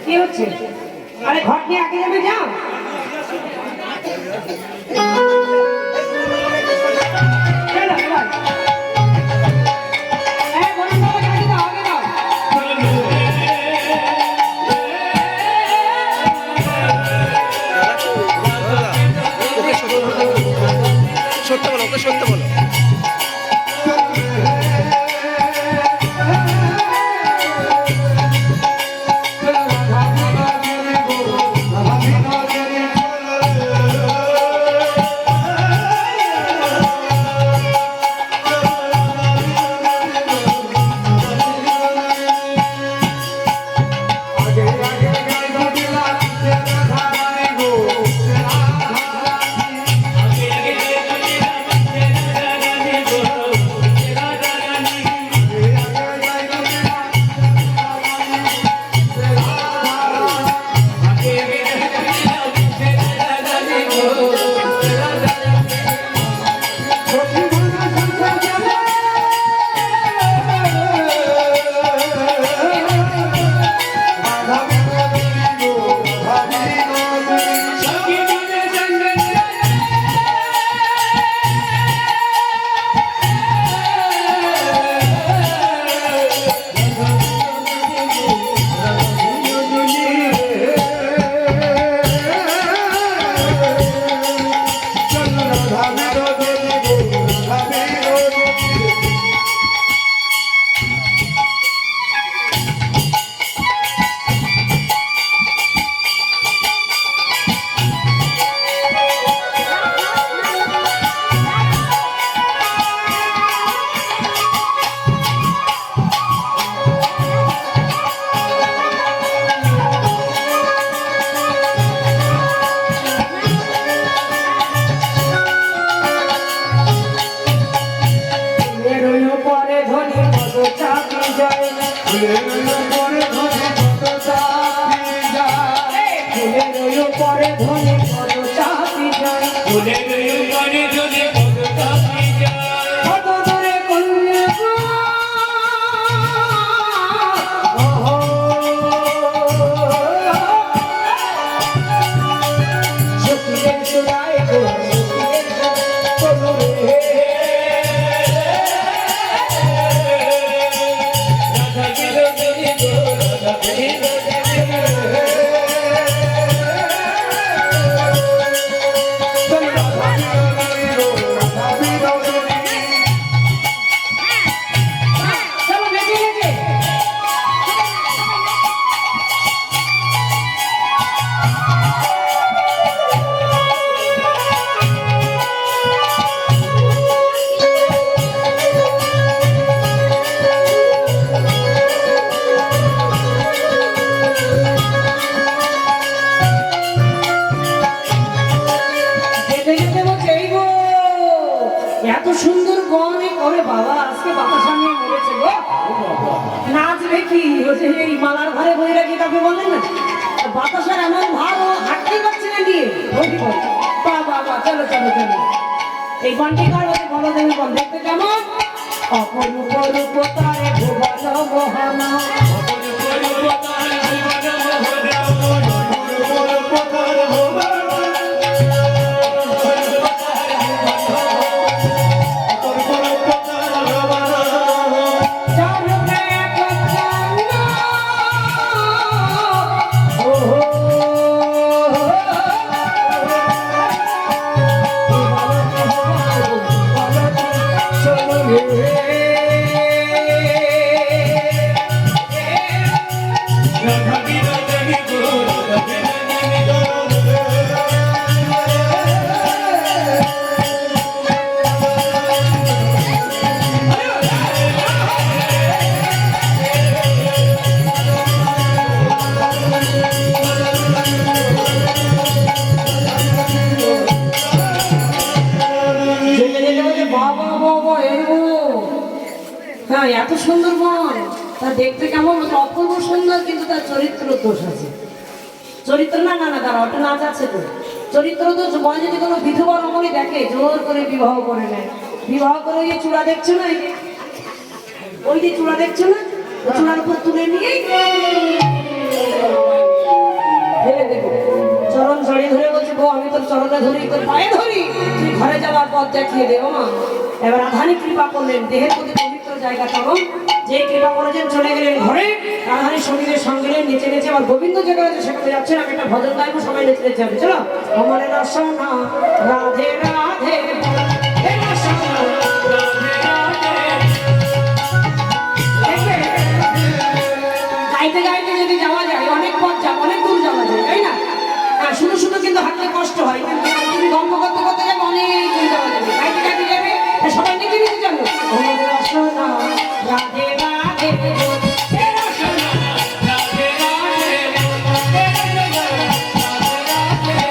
কি হচ্ছে? আরে ঘট নিয়ে আগে যাবে, যাও। সত্য বলো, ওকে সত্য বলো। এই বন্টি ঘর বলো দেবে বল দেখতে কেমন অপরূপ রূপ তারে ভুবন মোহন এত সুন্দর মন তা দেখতে কেমন অপূর্ব সুন্দর কিন্তু তার চরিত্র দোষ আছে চরিত্র না না না তার ওটা নাচ আছে তো চরিত্র দোষ বয় যদি কোনো বিধবা রমণী দেখে জোর করে বিবাহ করে নেয় বিবাহ করে ওই যে চূড়া দেখছো না, ওই যে চূড়া দেখছো না, ওই চূড়ার উপর তুলে নিয়ে ফেলে দেবো। চরণ জড়িয়ে ধরে বলছে, গো আমি তোর চরণে ধরি, তোর পায়ে ধরি, তুই ঘরে যাওয়ার পথ দেখিয়ে দেবো মা। এবার রাধানী কৃপা করলেন, দেহের প্রতি পবিত্র জায়গা চরণ, যে কৃপা করেছেন চলে গেলেন ঘরে। রাধানী শরীরের সঙ্গে নেচে নেচে আবার গোবিন্দ যেখানে আছে সেখানে যাচ্ছেন। আমি একটা ভজন গাইবো, সবাই নেচে নেচে হবে। চলো, আমার রসনা রাধে রাধে, হে রসনা রাধে রাধে। দেখবে, গাইতে গাইতে যদি যাওয়া যায় অনেক পথ যাওয়া, অনেক দূর যাওয়া যায়, তাই না? হ্যাঁ, শুধু শুধু কিন্তু হাঁটতে কষ্ট হয়, কিন্তু তুমি গল্প করতে করতে যাবে অনেক দূর যাওয়া যাবে, গাইতে গাইতে যাবে। সবাই নিতে নিতে যাবো, আমার রসনা রাধে রাধে, হে রসনা রাধে রাধে, হে রসনা রাধে রাধে।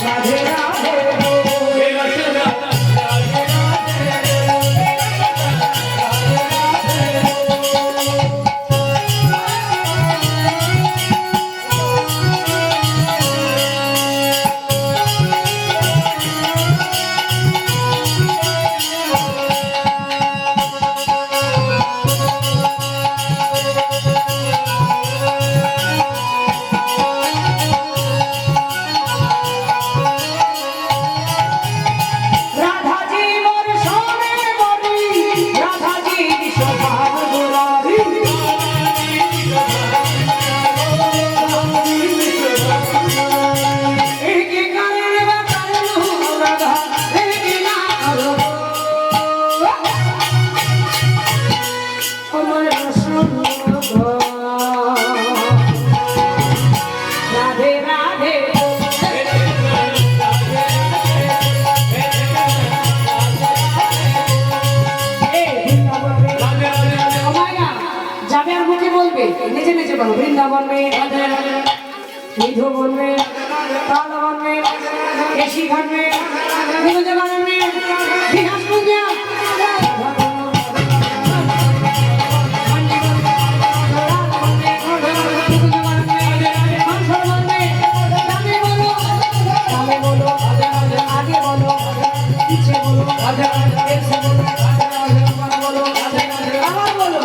রাধে রাধে, হে রসনা রাধাজি মোর সোনে মরি, রাধাজি স্বভাব গোলাপী, একে কারণে বা কারণ রাধা, একে না আলো আমার রসনা রাধে রাধে। যাবে আর মুখে বলবে, নেচে নেচে বলো, বৃন্দাবন মে মধুবন মে তালবন মে কেশিঘাট মে বিরজবন মে বিহাসপুর মে आगे बोलो, पीछे बोलो, एक से बोलो, बोलो, आवाज बोलो,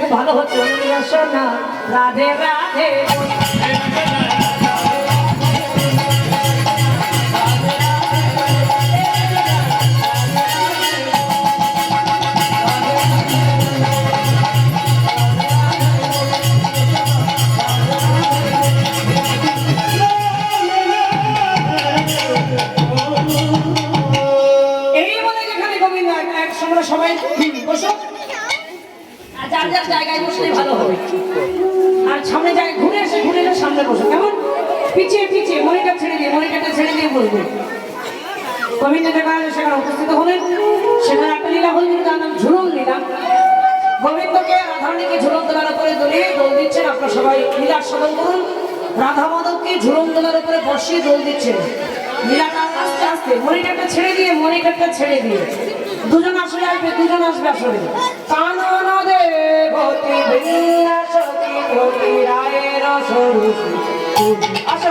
খুব ভালো হচ্ছে। রসনা রাধে রাধে, সবাই বসো, আর যার যার জায়গায় বসলে ভালো হবে। আর সামনে জায়গায় ঘুরে এসে সামনে বসো, কেমন? পিছিয়ে পিছিয়ে মনিটর ছেড়ে দিয়ে, মনিটরটা ছেড়ে দিয়ে বলবে। গোবিন্দ যেখানে সেখানে উপস্থিত হলেন, সেখানে একটা লীলা হল, কিন্তু তার নাম ঝুলন লীলা। গোবিন্দকে রাধারানীকে ঝুলন দোলার উপরে দোলিয়ে দোল দিচ্ছেন। আপনারা সবাই লীলা স্মরণ করুন। রাধা মাধবকে ঝুলন দোলার উপরে বসিয়ে দোল দিচ্ছেন। লীলাটা আস্তে আস্তে মনিটরটা ছেড়ে দিয়ে দুজন আসলে আসবে, দুজন আসবে আসলে। কানন দেবতী বৃন্দাসতী রায়ের স্বরূপ আসো।